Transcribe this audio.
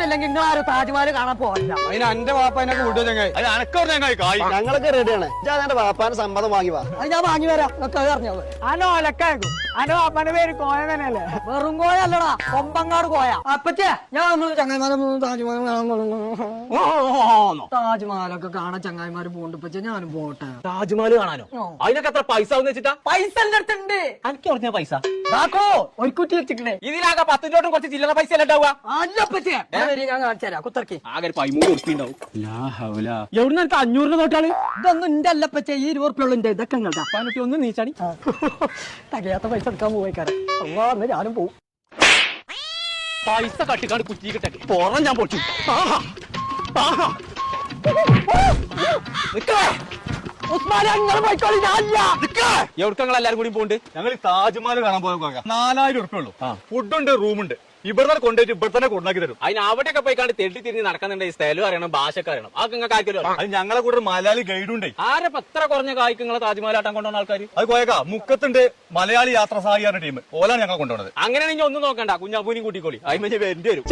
ഇല്ലെങ്കിൽ നിങ്ങൾ ആരും താജ്മഹൽ കാണാൻ പോകില്ല. അതിന് എന്റെ വാപ്പ എന്നെ കൂട്ടുക ചങ്ങായി. അത് അനക്കവിടെ ചങ്ങായി. ഞങ്ങളൊക്കെ റെഡിയാണ്. എന്റെ വാപ്പാന്റെ സമ്മതം വാങ്ങി വാ. അത് ഞാൻ വാങ്ങി വരാം. നിങ്ങൾക്ക് അത് അറിഞ്ഞത് അനോ ഒലക്കാക്കും. അനോ അപ്പന്റെ പേര് കോയ തന്നെയല്ലേ? വെറും കോയ അല്ലടാ, കൊമ്പങ്ങാട് കോയ. അപ്പച്ചേ ഞാൻ ചങ്ങായിമാരെ താജ്മഹലൊക്കെ കാണാൻ ചങ്ങായിമാര് പോകണ്ട്. പച്ചേ ഞാനും പോട്ടെ. താജ്മഹൽ കാണാനോ? അതിനൊക്കെ എത്ര പൈസ വെച്ചിട്ടാ? പൈസ എന്റെ അടുത്തുണ്ട്. എനിക്ക് പറഞ്ഞ പൈസ ഒരു കുറ്റി വെച്ചിട്ടുണ്ടേ. ഇതിലാകെ 10 രൂപ കുറച്ച് ചില്ലറ പൈസ അല്ല ഉണ്ടാവുക. അല്ലപ്പച്ചേ ഞാൻ കാണിച്ചു തരാം. കുത്തർക്കി ആകെ 13 ഉറുപ്പിക ഉണ്ടാവും. എവിടുന്ന് എനിക്ക് 500 നോട്ടാള്? ഇതൊന്നും എന്റെ അല്ലപ്പച്ചേ, ഈ 20 ഉറുപ്പിക ഉള്ളു. ഇതൊക്കെ പതിനെട്ടി ഒന്ന് നീച്ചാടി. തകയാത്ത പൈസ എടുക്കാൻ പോയിക്കാരൻ. അന്ന് ഞാനും പോവും. പൈസ കട്ടിക്കാട് കുറ്റി കിട്ടെ പുറം ഞാൻ പൊച്ചു. എവിടങ്ങൾ എല്ലാരും കൂടി പോണ്ട്? ഞങ്ങൾ താജ്മഹൽ കാണാൻ പോയ 4000 ഉറുപ്പ ഉള്ളൂ. ഫുഡുണ്ട്, റൂമുണ്ട്. ഇവിടെ കൊണ്ടുപോയിട്ട് ഇവിടെ തന്നെ കൊണ്ടാക്കി തരും. അതിന് അവിടെയൊക്കെ പോയിക്കാണ്ട് തെണ്ടി തിരിഞ്ഞ് നടക്കുന്നുണ്ട്. സ്ഥലം അറിയണം, ഭാഷയൊക്കെ അറിയണം. ആ നിങ്ങൾക്ക് ആർക്കും അത് ഞങ്ങളെ കൂടെ മലയാളി ഗൈഡുണ്ടേ. ആരെ എത്ര കുറഞ്ഞ കായ്ക്ക് നിങ്ങളെ താജ്മഹലാട്ടം കൊണ്ടുവന്ന ആൾക്കാർ? അത് പോയേക്കാ മുക്കത്തുണ്ട് മലയാളി യാത്രാ സഹായിക്കുന്ന ടീം. ഓലാണ് ഞങ്ങൾ കൊണ്ടുപോകുന്നത്. അങ്ങനെയാണെങ്കിൽ ഒന്നും നോക്കണ്ട, കുഞ്ഞാപ്പൂനും കൂട്ടിക്കോളി. അതിന് എന്റെ വരും.